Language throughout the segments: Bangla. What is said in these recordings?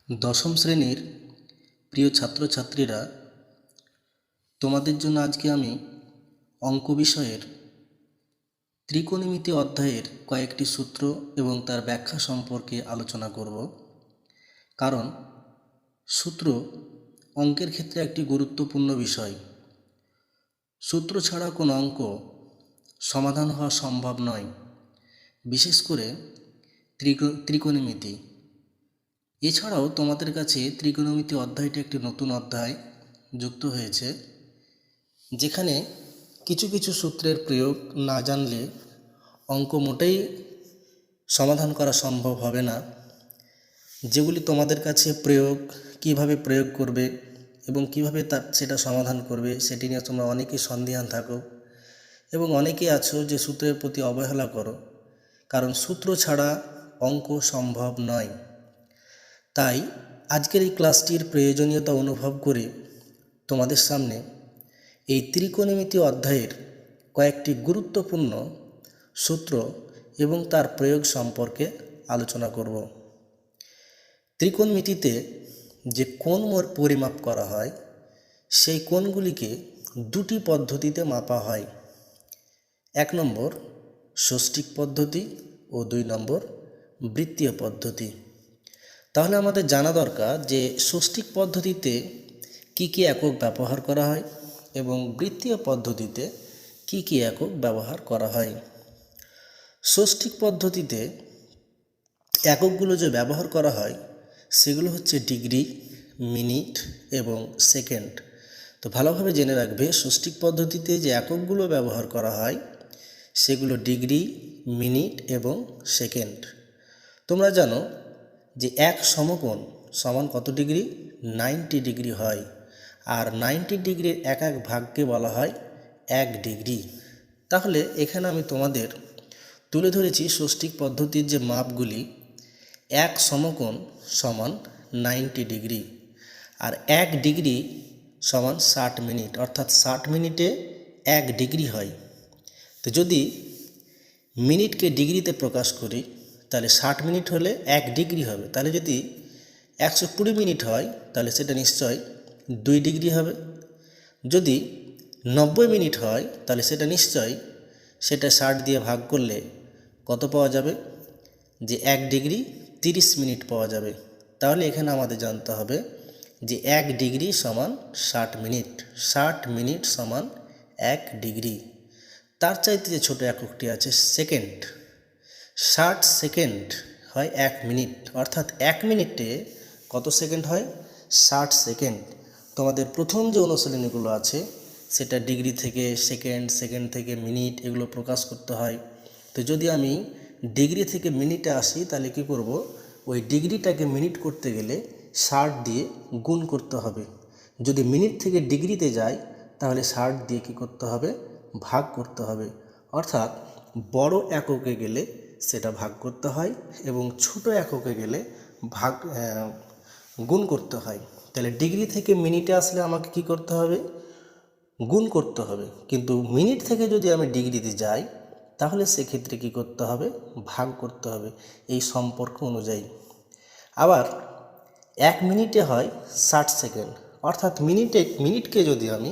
দশম শ্রেণীর প্রিয় ছাত্রছাত্রীরা, তোমাদের জন্য আজকে আমি অঙ্ক বিষয়ের ত্রিকোণমিতি অধ্যায়ের কয়েকটি সূত্র এবং তার ব্যাখ্যা সম্পর্কে আলোচনা করব। কারণ সূত্র অঙ্কের ক্ষেত্রে একটি গুরুত্বপূর্ণ বিষয়। সূত্র ছাড়া কোনো অঙ্ক সমাধান হওয়া সম্ভব নয়, বিশেষ করে ত্রিকোণমিতি। এছাড়াও তোমাদের কাছে ত্রিকোণমিতি অধ্যায়টি একটি নতুন অধ্যায় যুক্ত হয়েছে, যেখানে কিছু কিছু সূত্রের প্রয়োগ না জানলে অঙ্ক মোটেই সমাধান করা সম্ভব হবে না। যেগুলি তোমাদের কাছে কিভাবে প্রয়োগ করবে এবং কিভাবে সেটা সমাধান করবে সেটি নিয়ে তোমরা অনেকেই সন্দিহান থাকো এবং অনেকে আছো যে সূত্রের প্রতি অবহেলা করো, কারণ সূত্র ছাড়া অঙ্ক সম্ভব নয়। তাই আজকের এই ক্লাসটির প্রয়োজনীয়তা অনুভব করে তোমাদের সামনে এই ত্রিকোণমিতি অধ্যায়ের কয়েকটি গুরুত্বপূর্ণ সূত্র এবং তার প্রয়োগ সম্পর্কে আলোচনা করব। ত্রিকোণমিতিতে যে কোণ পরিমাপ করা হয়, সেই কোণগুলিকে দুটি পদ্ধতিতে মাপা হয়। 1 নম্বর ষষ্ঠিক পদ্ধতি ও 2 নম্বর বৃত্তীয় পদ্ধতি। তাহলে আমাদের জানা দরকার যে ষষ্ঠিক পদ্ধতিতে কি কি একক ব্যবহার করা হয় এবং বৃত্তীয় পদ্ধতিতে কি কি একক ব্যবহার করা হয়। ষষ্ঠিক পদ্ধতিতে এককগুলো যে ব্যবহার করা হয় সেগুলো হচ্ছে ডিগ্রি, মিনিট এবং সেকেন্ড। তো ভালোভাবে জেনে রাখবে, ষষ্ঠিক পদ্ধতিতে যে এককগুলো ব্যবহার করা হয় সেগুলো ডিগ্রি, মিনিট এবং সেকেন্ড। তোমরা জানো যে এক সমকোণ সমান কত ডিগ্রি? 90 ডিগ্রি হয়, আর 90 ডিগ্রির এক এক ভাগকে বলা হয় 1 ডিগ্রি। তাহলে এখানে আমি তোমাদের তুলে ধরেছি ষষ্ঠিক পদ্ধতির যে মাপগুলি। এক সমকোণ সমান 90 ডিগ্রি, আর 1 ডিগ্রি সমান 60 মিনিট, অর্থাৎ 60 মিনিটে 1 ডিগ্রি হয়। তো যদি মিনিটকে ডিগ্রিতে প্রকাশ করি তাহলে 60 মিনিট হলে 1 ডিগ্রি হবে। তাহলে যদি 120 মিনিট হয় তাহলে সেটা নিশ্চয় 2 ডিগ্রি হবে। যদি 90 মিনিট হয় তাহলে সেটা 60 দিয়ে ভাগ করলে কত পাওয়া যাবে? যে 1 ডিগ্রি 30 মিনিট পাওয়া যাবে। তাহলে এখানে আমাদের জানতে হবে যে 1 ডিগ্রি সমান 60 মিনিট, 60 মিনিট সমান 1 ডিগ্রি। তার চাইতে যে ছোট এককটি আছে সেকেন্ড, 60 সেকেন্ড হয় 1 মিনিট, অর্থাৎ 1 মিনিটে কত সেকেন্ড হয়? 60 সেকেন্ড। তোমাদের প্রথম যে অনুশীলনীগুলো আছে সেটা ডিগ্রি থেকে সেকেন্ড, সেকেন্ড থেকে মিনিট, এগুলো প্রকাশ করতে হয়। তো যদি আমি ডিগ্রি থেকে মিনিটে আসি তাহলে কি করব? ওই ডিগ্রিটাকে মিনিট করতে গেলে 60 দিয়ে গুণ করতে হবে। যদি মিনিট থেকে ডিগ্রিতে যাই তাহলে 60 দিয়ে কী করতে হবে? ভাগ করতে হবে। অর্থাৎ বড় এককে গেলে সেটা ভাগ করতে হয় এবং ছোট এককে গেলে গুণ করতে হয়। তাহলে ডিগ্রি থেকে মিনিটে আসলে আমাকে কি করতে হবে? গুণ করতে হবে। কিন্তু মিনিট থেকে যদি আমি ডিগ্রিতে যাই তাহলে সেক্ষেত্রে কি করতে হবে? ভাগ করতে হবে, এই সম্পর্ক অনুযায়ী। আবার 1 মিনিটে হয় 60 সেকেন্ড, অর্থাৎ মিনিটকে যদি আমি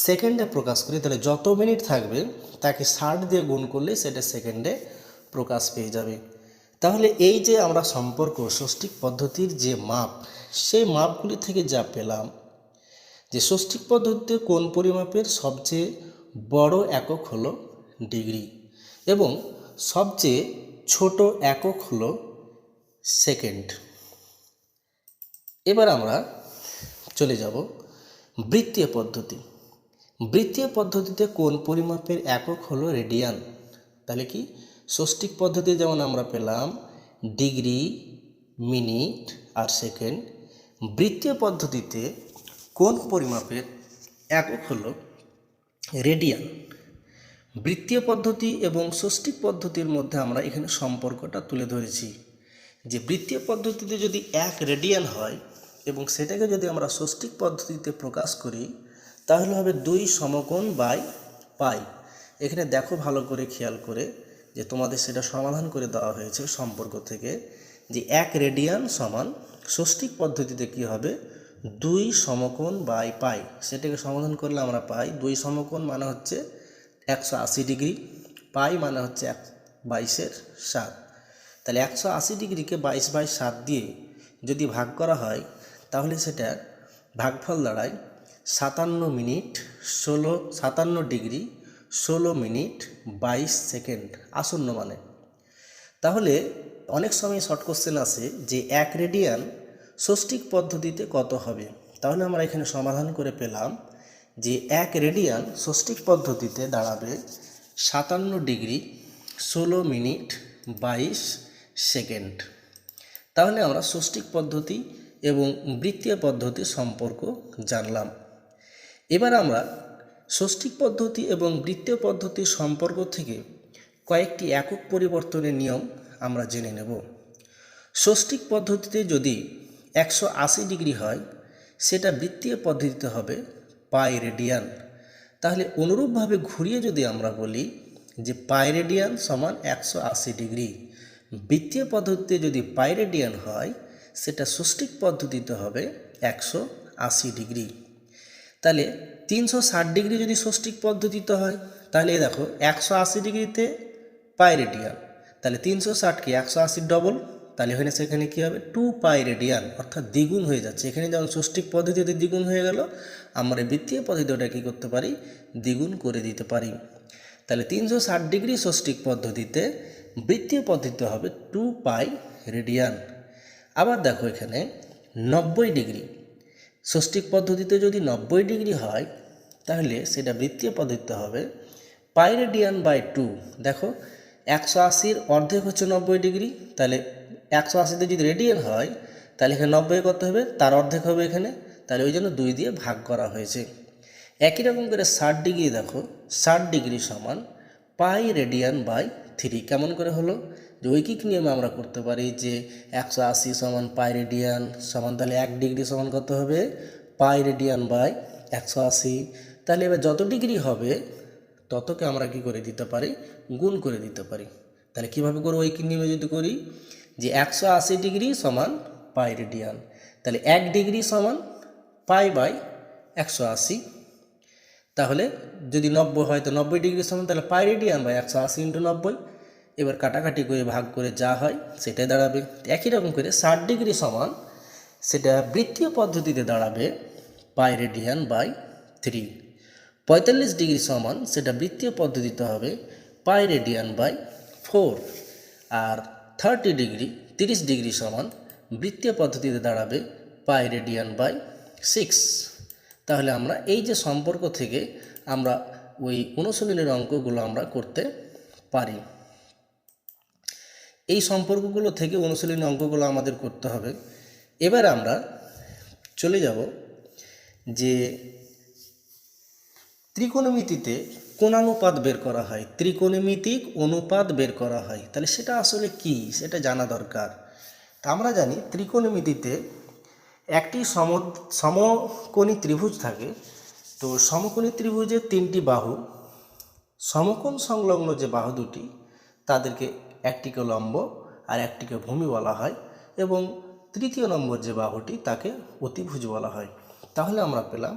সেকেন্ডে প্রকাশ করি তাহলে যত মিনিট থাকবে তাকে 60 দিয়ে গুণ করলে সেটা সেকেন্ডে প্রকাশ পেয়ে যাবে। তাহলে এই যে আমরা সম্পর্ক ষষ্ঠিক পদ্ধতির যে মাপ, সেই মাপগুলি থেকে যা পেলাম যে ষষ্ঠিক পদ্ধতিতে কোণ পরিমাপের সবচেয়ে বড় একক হলো ডিগ্রি এবং সবচেয়ে ছোট একক হলো সেকেন্ড। এবার আমরা চলে যাব বৃত্তীয় পদ্ধতি। বৃত্তীয় পদ্ধতিতে কোণ পরিমাপের একক হলো রেডিয়ান। তাহলে কি? ষষ্ঠিক পদ্ধতি যেমন আমরা পেলাম ডিগ্রি, মিনিট আর সেকেন্ড, বৃত্তীয় পদ্ধতিতে কোণ পরিমাপের একক হলো রেডিয়ান। বৃত্তীয় পদ্ধতি এবং ষষ্ঠিক পদ্ধতির মধ্যে আমরা এখানে সম্পর্কটা তুলে ধরেছি যে বৃত্তীয় পদ্ধতিতে যদি 1 রেডিয়ান হয় এবং সেটাকে যদি আমরা ষষ্ঠিক পদ্ধতিতে প্রকাশ করি তাহলে হবে 2 সমকোণ বাই পাই। এখানে দেখো ভালো করে খেয়াল করে যে তোমাদের সেটা সমাধান করে দেওয়া হয়েছে সম্পর্ক থেকে, যে 1 রেডিয়ান সমান ষষ্ঠিক পদ্ধতিতে কি হবে, 2 সমকোণ বাই পাই, সেটাকে সমাধান করলে আমরা পাই 2 সমকোণ মানে হচ্ছে 180 ডিগ্রি, পাই মানে হচ্ছে 22/7। তাহলে 180 ডিগ্রিকে 22/7 দিয়ে যদি ভাগ করা হয় তাহলে সেটা ভাগফল দাঁড়ায় 57 ডিগ্রি 16 মিনিট 22 সেকেন্ড আসন্ন মানে। তাহলে অনেক সময় শর্ট কোশ্চেন আসে যে 1 রেডিয়ান ষষ্ঠিক পদ্ধতিতে কত হবে। তাহলে আমরা এখানে সমাধান করে পেলাম যে 1 রেডিয়ান ষষ্ঠিক পদ্ধতিতে দাঁড়াবে 57 ডিগ্রি 16 মিনিট 22 সেকেন্ড। তাহলে আমরা ষষ্ঠিক পদ্ধতি এবং বৃত্তীয় পদ্ধতির সম্পর্ক জানলাম। এবার আমরা ষষ্ঠিক পদ্ধতি এবং বৃত্তীয় পদ্ধতির সম্পর্ক থেকে কয়েকটি একক পরিবর্তনের নিয়ম আমরা জেনে নেব। ষষ্ঠিক পদ্ধতিতে যদি 180 ডিগ্রি হয় সেটা বৃত্তীয় পদ্ধতিতে হবে পাই রেডিয়ান। তাহলে অনুরূপভাবে ঘুরিয়ে যদি আমরা বলি যে পাই রেডিয়ান সমান 180 ডিগ্রি, বৃত্তীয় পদ্ধতিতে যদি পাই রেডিয়ান হয় সেটা ষষ্ঠিক পদ্ধতিতে হবে 180 ডিগ্রি। তাহলে 360 ডিগ্রি যদি ষষ্ঠিক পদ্ধতিতে হয় তাহলে দেখো 180 ডিগ্রিতে পাই রেডিয়ান, তাহলে 360কে 180 ডবল, তাহলে এখানে সেখানে কী হবে 2 পাই রেডিয়ান, অর্থাৎ দ্বিগুণ হয়ে যাচ্ছে। এখানে যেমন ষষ্ঠিক পদ্ধতিতে দ্বিগুণ হয়ে গেল, আমরা বৃত্তীয় পদ্ধতিতে ওটা কী করতে পারি, দ্বিগুণ করে দিতে পারি। তাহলে 360 ডিগ্রি ষষ্ঠিক পদ্ধতিতে, বৃত্তীয় পদ্ধতিতে হবে 2 পাই রেডিয়ান। আবার দেখো এখানে 90 ডিগ্রি ষষ্ঠিক পদ্ধতিতে যদি 90 ডিগ্রি হয় তাহলে সেটা বৃত্তীয় পদ্ধতিতে হবে পাই রেডিয়ান বাই 2। দেখো 180-র অর্ধেক হচ্ছে 90 ডিগ্রি, তাহলে 180তে যদি রেডিয়ান হয় তাহলে এখানে 90 করতে হবে, তার অর্ধেক হবে এখানে, তাহলে ওই জন্য 2 দিয়ে ভাগ করা হয়েছে। একই রকম করে 60 ডিগ্রি, দেখো 60 ডিগ্রি সমান পাই রেডিয়ান বাই 3। কেমন করে হলো, যে ঐকিক নিয়মে আমরা করতে পারি যে 180 সমান পাই রেডিয়ান সমান, তাহলে 1 ডিগ্রি সমান কত হবে, পাই রেডিয়ান বাই 180। তাহলে এবার যত ডিগ্রি হবে ততকে আমরা কি করে দিতে পারি, গুণ করে দিতে পারি। তাহলে কীভাবে করবো, ঐকিক নিয়মে যদি করি যে 180 ডিগ্রি সমান পাই রেডিয়ান, তাহলে 1 ডিগ্রি সমান পাই বাই 180। তাহলে যদি 90 হয় তো 90 ডিগ্রি সমান তাহলে পাই রেডিয়ান বাই 180 × 90। এবার কাটাকাটি করে ভাগ করে যা হয় সেটাই দাঁড়াবে। একই রকম করে 60 ডিগ্রি সমান সেটা বৃত্তীয় পদ্ধতিতে দাঁড়াবে পাই রেডিয়ান বাই 3। 45 ডিগ্রি সমান সেটা বৃত্তীয় পদ্ধতিতে হবে পাই রেডিয়ান বাই 4। আর 30 ডিগ্রি সমান বৃত্তীয় পদ্ধতিতে দাঁড়াবে পাই রেডিয়ান বাই 6। তাহলে আমরা এই যে সম্পর্ক থেকে আমরা ওই অনুশীলনের অঙ্কগুলো আমরা করতে পারি। এই সম্পর্কগুলো থেকে অনুশীলনী অঙ্কগুলো আমাদের করতে হবে। এবার আমরা চলে যাব যে ত্রিকোণমিতিতে কোণানুপাত বের করা হয়, ত্রিকোণমিতিক অনুপাত বের করা হয়। তাহলে সেটা আসলে কি, সেটা জানা দরকার। তা আমরা জানি ত্রিকোণমিতিতে একটি সমকোণী ত্রিভুজ থাকে। তো সমকোণী ত্রিভুজের 3টি বাহু, সমকোণ সংলগ্ন যে বাহু দুটি তাদেরকে একটিকে লম্ব আর একটিকে ভূমি বলা হয়, এবং তৃতীয় নম্বর যে বাহুটি তাকে অতিভুজ বলা হয়। তাহলে আমরা পেলাম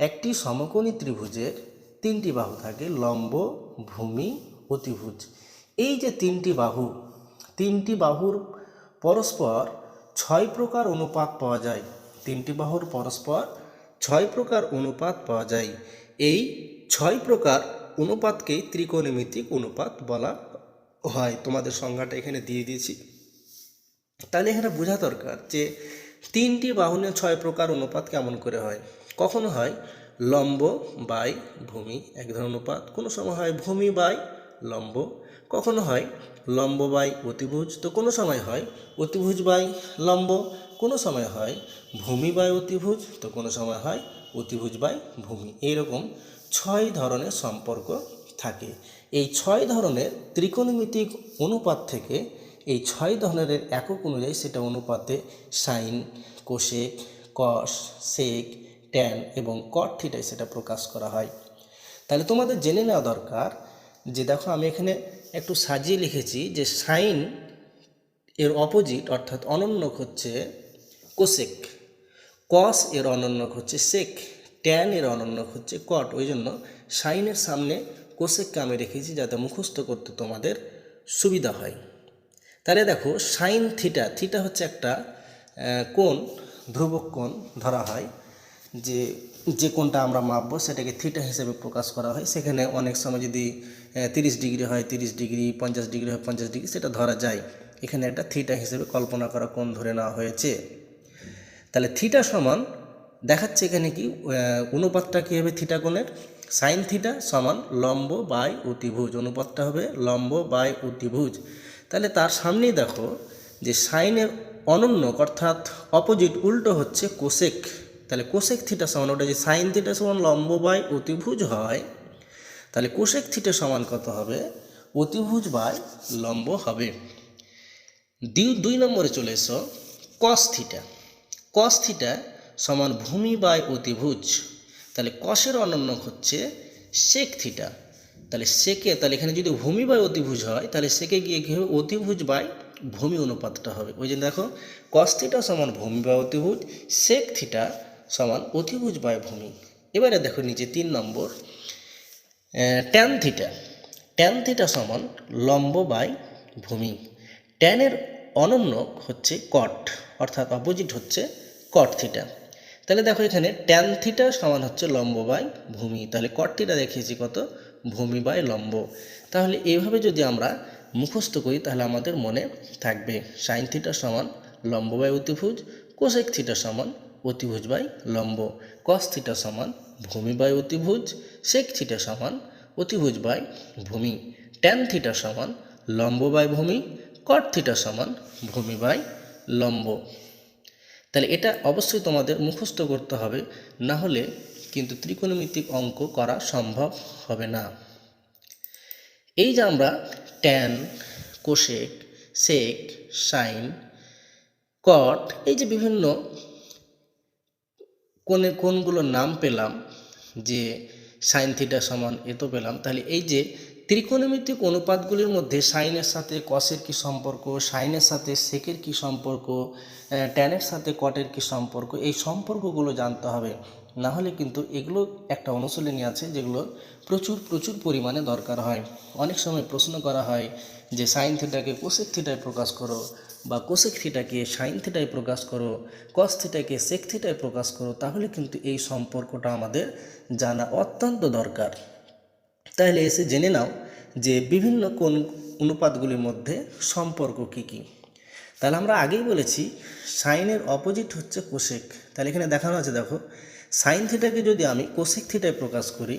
একটি সমকোণী ত্রিভুজের 3টি বাহু থাকে, লম্ব, ভূমি, অতিভুজ। এই যে 3টি বাহু, 3টি বাহুর পরস্পর 6 প্রকার অনুপাত পাওয়া যায়। 3টি বাহুর পরস্পর 6 প্রকার অনুপাত পাওয়া যায়। এই 6 প্রকার অনুপাতকেই ত্রিকোণমিতিক অনুপাত বলা হয়। তোমাদের সংজ্ঞাটা এখানে দিয়ে দিয়েছি। তাহলে এখানে বোঝা দরকার যে 3টি বাহু নিয়ে 6 প্রকার অনুপাত কেমন করে হয়। কখনো হয় লম্ব বাই ভূমি এক ধরনের অনুপাত, কোনো সময় হয় ভূমি বাই লম্ব, কখনো হয় লম্ব বাই অতিভুজ, তো কোনো সময় হয় অতিভুজ বাই লম্ব, কোনো সময় হয় ভূমি বাই অতিভুজ, তো কোনো সময় হয় অতিভুজ বাই ভূমি। এইরকম 6 ধরনের সম্পর্ক থাকে। এই 6 ধরনের ত্রিকোণমিতিক অনুপাত থেকে এই 6 ধরনের একক অনুযায়ী সেটা অনুপাতে সাইন, কোসেক, কস, সেক, ট্যান এবং কট থিটায় সেটা প্রকাশ করা হয়। তাহলে তোমাদের জেনে নেওয়া দরকার যে দেখো আমি এখানে একটু সাজিয়ে লিখেছি যে সাইন এর অপোজিট অর্থাৎ অনন্যক হচ্ছে কোসেক, কস এর অনন্যক হচ্ছে সেক, ট্যান এর অনন্যক হচ্ছে কট। ওই জন্য সাইনের সামনে কোসেককে আমি রেখেছি যাতে মুখস্থ করতে তোমাদের সুবিধা হয়। তাহলে দেখো সাইন থিটা, থিটা হচ্ছে একটা কোণ, ধ্রুবক কোণ ধরা হয়, যে কোণটা আমরা মাপবো সেটাকে থিটা হিসেবে প্রকাশ করা হয়। সেখানে অনেক সময় যদি 30 ডিগ্রি হয় 30 ডিগ্রি, 50 ডিগ্রি হয় 50 ডিগ্রি, সেটা ধরা যায়। এখানে একটা থিটা হিসেবে কল্পনা করা কোণ ধরে নেওয়া হয়েছে। তাহলে থিটা সমান দেখাচ্ছে এখানে কি অনুপাতটা কী হবে থিটা কোণের, সাইন থিটা সমান লম্ব বাই অতিভুজ, অনুপাতটা হবে লম্ব বাই অতিভুজ। তাহলে তার সামনেই দেখো যে সাইনের অনন্যক অর্থাৎ অপোজিট উল্টো হচ্ছে কোসেক। তাহলে কোসেক থিটা সমান, ওটা যে সাইন থিটা সমান লম্ব বাই অতিভুজ হয়, তাহলে কোসেক থিটা সমান কত হবে, অতিভুজ বাই লম্ব হবে। 2 নম্বরে চলে এসো, কস থিটা, কস থিটা সমান ভূমি বাই অতিভুজ। তাহলে কসের অনন্যক হচ্ছে সেক থিটা। তাহলে সেকে, তাহলে এখানে যদি ভূমি বাই অতিভুজ হয় তাহলে সেকে গিয়ে কী হবে, অতিভুজ বাই ভূমি অনুপাতটা হবে। ওই জন্য দেখো কস থিটা সমান ভূমি বাই অতিভুজ, সেক থিটা সমান অতিভুজ বাই ভূমি। এবারে দেখো নিচে 3 নম্বর, ট্যান থিটা, ট্যান থিটা সমান লম্ব বাই ভূমি। ট্যানের অনন্যক হচ্ছে কট, অর্থাৎ অপোজিট হচ্ছে কট থিটা। তাহলে দেখো এখানে ট্যান থিটা সমান হচ্ছে লম্ব বাই ভূমি, তাহলে কট থিটা দেখিয়েছি কত, ভূমি বাই লম্ব। তাহলে এইভাবে যদি আমরা মুখস্থ করি তাহলে আমাদের মনে থাকবে সাইন থিটা সমান লম্ব বাই অতিভুজ, কোসেক থিটা সমান অতিভুজ বাই লম্ব, কস থিটা সমান ভূমি বাই অতিভুজ, সেক থিটা সমান অতিভুজ বাই ভূমি, ট্যান থিটা সমান লম্ব বাই ভূমি, কট থিটা সমান ভূমি বাই লম্ব। তাহলে এটা অবশ্যই তোমাদের মুখস্থ করতে হবে, না হলে কিন্তু ত্রিকোণমিতিক অঙ্ক করা সম্ভব হবে না। এই যে আমরা ট্যান, কোসেক, সেক, সাইন, কট, এই যে বিভিন্ন কোণগুলোর নাম পেলাম, যে সাইন থিটা সমান এত পেলাম, তাহলে এই যে ত্রিকোণমিতিক অনুপাতগুলির মধ্যে সাইনের সাথে কসের কী সম্পর্ক, সাইনের সাথে সেকের কী সম্পর্ক, ট্যানের সাথে কটের কী সম্পর্ক, এই সম্পর্কগুলো জানতে হবে। না হলে কিন্তু এগুলো একটা অনুশীলনী আছে যেগুলো প্রচুর প্রচুর পরিমাণে দরকার হয়। অনেক সময় প্রশ্ন করা হয় যে সাইন থিটাকে কোসেক থিটায় প্রকাশ করো, বা কোসেক থিটাকে সাইন থিটায় প্রকাশ করো, কস থিটাকে সেক থিটায় প্রকাশ করো, তাহলে কিন্তু এই সম্পর্কটা আমাদের জানা অত্যন্ত দরকার। তাহলে এসে জেনে নাও যে বিভিন্ন কোন অনুপাতগুলির মধ্যে সম্পর্ক কী কী। তাহলে আমরা আগেই বলেছি সাইনের অপোজিট হচ্ছে কোসেক। তাহলে এখানে দেখানো আছে, দেখো সাইন থিটাকে যদি আমি কোসেক থিটায় প্রকাশ করি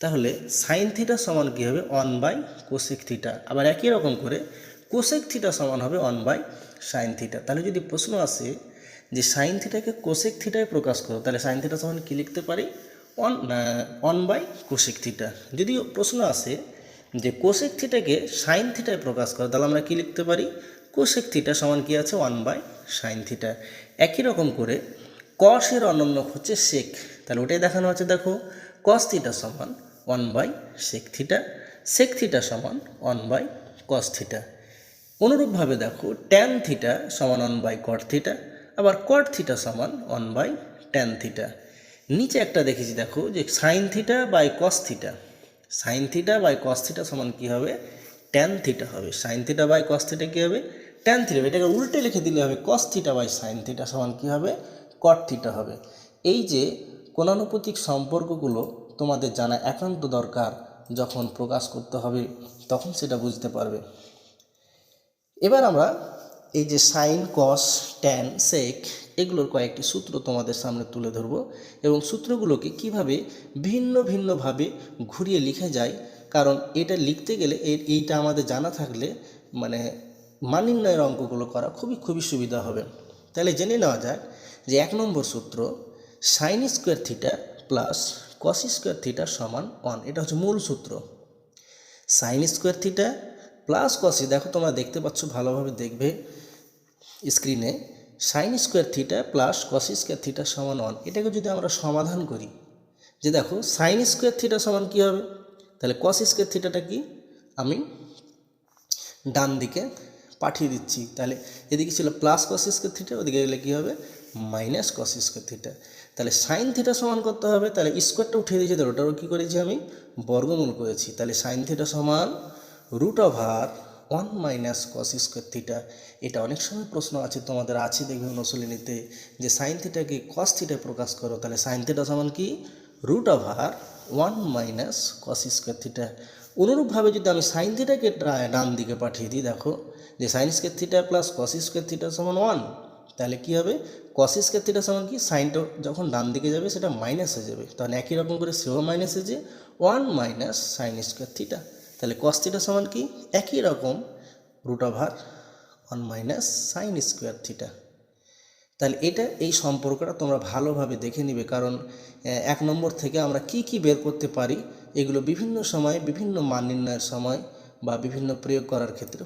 তাহলে সাইন থিটা সমান কী হবে, 1 বাই কোসেক থিটা। আবার একই রকম করে কোসেক থিটা সমান হবে 1 বাই সাইন থিটা। তাহলে যদি প্রশ্ন আসে যে সাইন থিটাকে কোসেক থিটায় প্রকাশ করো, তাহলে সাইন থিটা সমান কী লিখতে পারি, 1 বাই কোসেক থিটা। যদি প্রশ্ন আসে যে কোসেক থিটাকে সাইন থিটায় প্রকাশ করো, তাহলে আমরা কী লিখতে পারি, কোসেক থিটা সমান কী আছে, 1 বাই সাইন থিটা। একই রকম করে কসের অনন্যক হচ্ছে সেক, তাহলে ওটাই দেখানো আছে, দেখো কস থিটা সমান 1 by sec theta, sec theta সমান 1 বাই কস থিটা। অনুরূপভাবে দেখো ট্যান থিটা সমান 1 বাই কট থিটা, আবার কট থিটা সমান 1 বাই ট্যান থিটা। নিচে একটা দেখেছি, দেখো যে sine theta by cos theta, sine theta by cos theta সমান কী হবে, ট্যান থিটা হবে। Sine theta by cos theta কী হবে, ট্যান থিটা। এটাকে উল্টে লিখে দিলে হবে cos theta by sine theta সমান কী হবে, কট থিটা হবে। এই যে কোণানুপাতিক সম্পর্কগুলো তোমাদের জানা একান্ত দরকার, যখন প্রকাশ করতে হবে তখন সেটা বুঝতে পারবে। এবার আমরা এই যে সাইন, কস, ট্যান, সেক এগুলোর কয়েকটি সূত্র তোমাদের সামনে তুলে ধরব, এবং সূত্রগুলোকে কিভাবে ভিন্ন ভিন্নভাবে ঘুরিয়ে লিখে যায়, কারণ এটা লিখতে গেলে এইটা আমাদের জানা থাকলে মানে মান নির্ণয়ের অঙ্কগুলো করা খুবই খুবই সুবিধা হবে। তাহলে জেনে নেওয়া যাক যে 1 নম্বর সূত্র, sine square theta plus cos square theta সমান 1। এটা হচ্ছে মূল সূত্র। Sine square theta plus cos, দেখো তোমরা দেখতে পাচ্ছ, ভালোভাবে দেখবে স্ক্রিনে, sine square theta plus cos square theta সমান 1। এটাকে যদি আমরা সমাধান করি, যে দেখো সাইন স্কোয়ার থিটা সমান কী হবে, তাহলে কস স্কোয়ার থিটাটা কি আমি ডান দিকে পাঠিয়ে দিচ্ছি। তাহলে এদিকে ছিল প্লাস কস স্কোয়ার থিটা, ওদিকে গেলে কী হবে মাইনাস কস স্কোয়ার থিটা। তাহলে সাইন থিটা সমান করতে হবে, তাহলে স্কোয়ারটা উঠিয়ে দিয়েছি, তাহলে ওটাও কী করেছি আমি বর্গমূল করেছি। তাহলে সাইন থিটা সমান √1 - কস স্কোয়ার থিটা। এটা অনেক সময় প্রশ্ন আছে তোমাদের আছে দেখবে অনুশীলনীতে যে সাইন থিটাকে কস থিটায় প্রকাশ করো, তাহলে সাইন থিটা সমান কি √1 - কস স্কোয়ার থিটা। অনুরূপভাবে যদি আমি সাইন থিটাকে ডান দিকে পাঠিয়ে দিই, দেখো যে sine square theta plus cos square theta সমান 1, তাহলে কী হবে কস স্কোয়ার থিটা সমান কি সাইনটা যখন ডান দিকে যাবে সেটা মাইনাস হয়ে যাবে, তাহলে একই রকম করে সেও মাইনাস হয়েছে 1 - সাইন স্কোয়ার থিটা। তাহলে কস থিটা সমান কি একই রকম √1 - সাইন স্কোয়ার থিটা। তাহলে এই সম্পর্কটা তোমরা ভালোভাবে দেখে নিবে, কারণ 1 নম্বর থেকে আমরা কি বের করতে পারি এগুলো বিভিন্ন সময় বিভিন্ন মান নির্ণয়ের সময় বা বিভিন্ন প্রয়োগ করার ক্ষেত্রে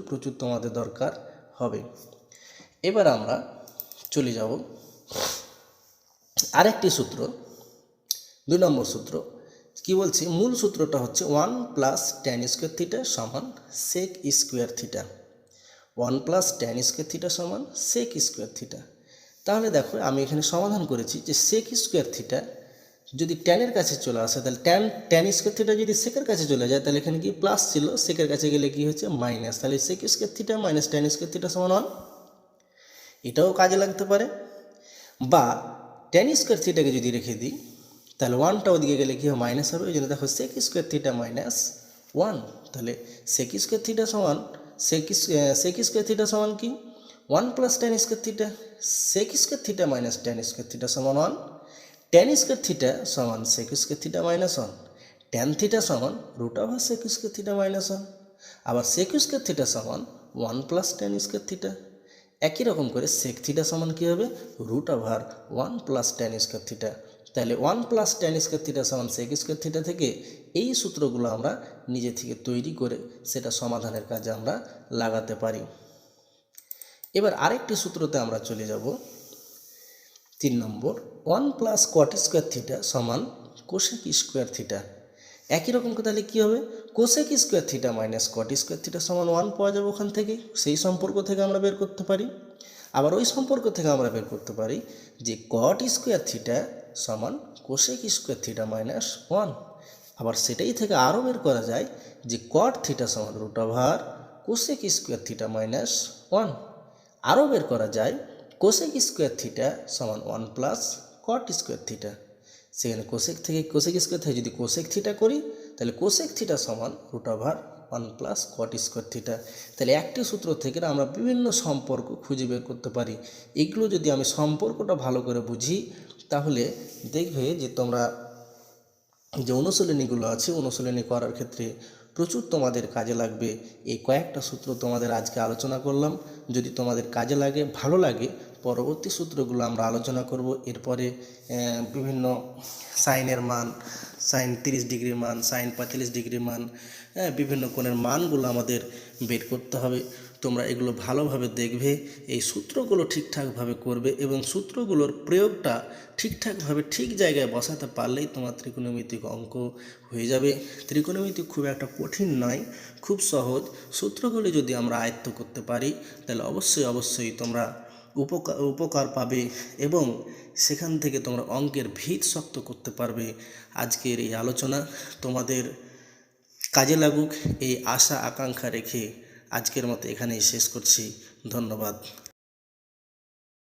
প্রচুর তোমাদের দরকার হবে। এবার আমরা চলে যাব আরেকটি সূত্র, 2 নম্বর সূত্র। কি বলছি, মূল সূত্রটা হচ্ছে 1 + tan স্কোয়ার থিটা সমান sec square theta. 1 + tan square theta সমান sec স্কোয়ার থিটা। তাহলে দেখো আমি এখানে সমাধান করেছি যে sec স্কোয়ার থিটা যদি ট্যানের কাছে চলে আসে, তাহলে tan স্কোয়ার থিটা যদি সেকের কাছে চলে যায়, তাহলে এখানে কি প্লাস ছিল, সেকের কাছে গেলে কি হচ্ছে মাইনাস, তাহলে sec square theta - tan square theta সমান 1। এটাও কাজে লাগতে পারে। বা tan স্কোয়ার থিটাকে যদি রেখে দিই, তাহলে 1টা ওদিকে গেলে কী হবে মাইনাস হবে, ওই জন্য দেখো sec স্কোয়ার থিটা - 1। তাহলে sec স্কোয়ার থিটা সমান sec স্কোয়ার থিটা সমান কি 1 + tan square theta. sec square theta - tan square theta সমান 1। tan স্কোয়ার থিটা সমান sec square theta - 1। tan theta সমান √sec স্কোয়ার থিটা - 1। আবার sec স্কোয়ার থিটা সমান 1 + tan স্কোয়ার থিটা। একই রকম করে sec থিটা সমান কী হবে √1 + tan স্কোয়ার থিটা। তাহলে 1 + tan স্কোয়ার থিটা সমান sec স্কোয়ার থিটা থেকে এই সূত্রগুলো আমরা নিজে থেকে তৈরি করে সেটা সমাধানের কাজে আমরা লাগাতে পারি। এবার আরেকটি সূত্রতে আমরা চলে যাব, 3 নম্বর। 1 + cot স্কোয়ার থিটা সমান কোসেক স্কোয়ার থিটা। একই রকম তাহলে কী হবে cosec square theta - cot square theta সমান 1 পাওয়া যাবে ওখান থেকে, সেই সম্পর্ক থেকে আমরা বের করতে পারি। আবার ওই সম্পর্ক থেকে আমরা বের করতে পারি যে cot স্কোয়ার থিটা সমান কোসেক স্কোয়ার থিটা - 1। আবার সেটাই থেকে আরও বের করা যায় যে cot থিটা সমান √কোসেক স্কোয়ার থিটা - 1। আরও বের করা যায় কোসেক স্কোয়ার থিটা সমান 1 + cot স্কোয়ার থিটা। সেখানে কোসেক স্কোয়ার থেকে যদি কোসেক থিটা করি, তাহলে কোসেক থিটা সমান √1 + cot স্কোয়ার থিটা। তাহলে একটি সূত্র থেকে আমরা বিভিন্ন সম্পর্ক খুঁজে বের করতে পারি। এগুলো যদি আমি সম্পর্কটা ভালো করে বুঝি, তাহলে দেখবে যে তোমরা যে অনুশীলনীগুলো আছে অনুশীলনী করার ক্ষেত্রে প্রচুর তোমাদের কাজে লাগবে। এই কয়েকটা সূত্র তোমাদের আজকে আলোচনা করলাম, যদি তোমাদের কাজে লাগে ভালো লাগে পরবর্তী সূত্রগুলো আমরা আলোচনা করব। এরপরে বিভিন্ন সাইনের মান, সাইন 30 ডিগ্রির মান, সাইন 45 ডিগ্রির মান, বিভিন্ন কোণের মানগুলো আমাদের বের করতে হবে। তোমরা এগুলো ভালোভাবে দেখবে, এই সূত্রগুলো ঠিকঠাকভাবে করবে এবং সূত্রগুলোর প্রয়োগটা ঠিকঠাকভাবে ঠিক জায়গায় বসাতে পারলেই তোমার ত্রিকোণমিতিক অঙ্ক হয়ে যাবে। ত্রিকোণমিতি খুব একটা কঠিন নয়, খুব সহজ। সূত্রগুলি যদি আমরা আয়ত্ত করতে পারি, তাহলে অবশ্যই তোমরা উপকার পাবে এবং সেখান থেকে তোমরা অঙ্কের ভিত শক্ত করতে পারবে। আজকের এই আলোচনা তোমাদের কাজে লাগুক এই আশা আকাঙ্ক্ষা রেখে আজকের মতো এখানেই শেষ করছি। ধন্যবাদ।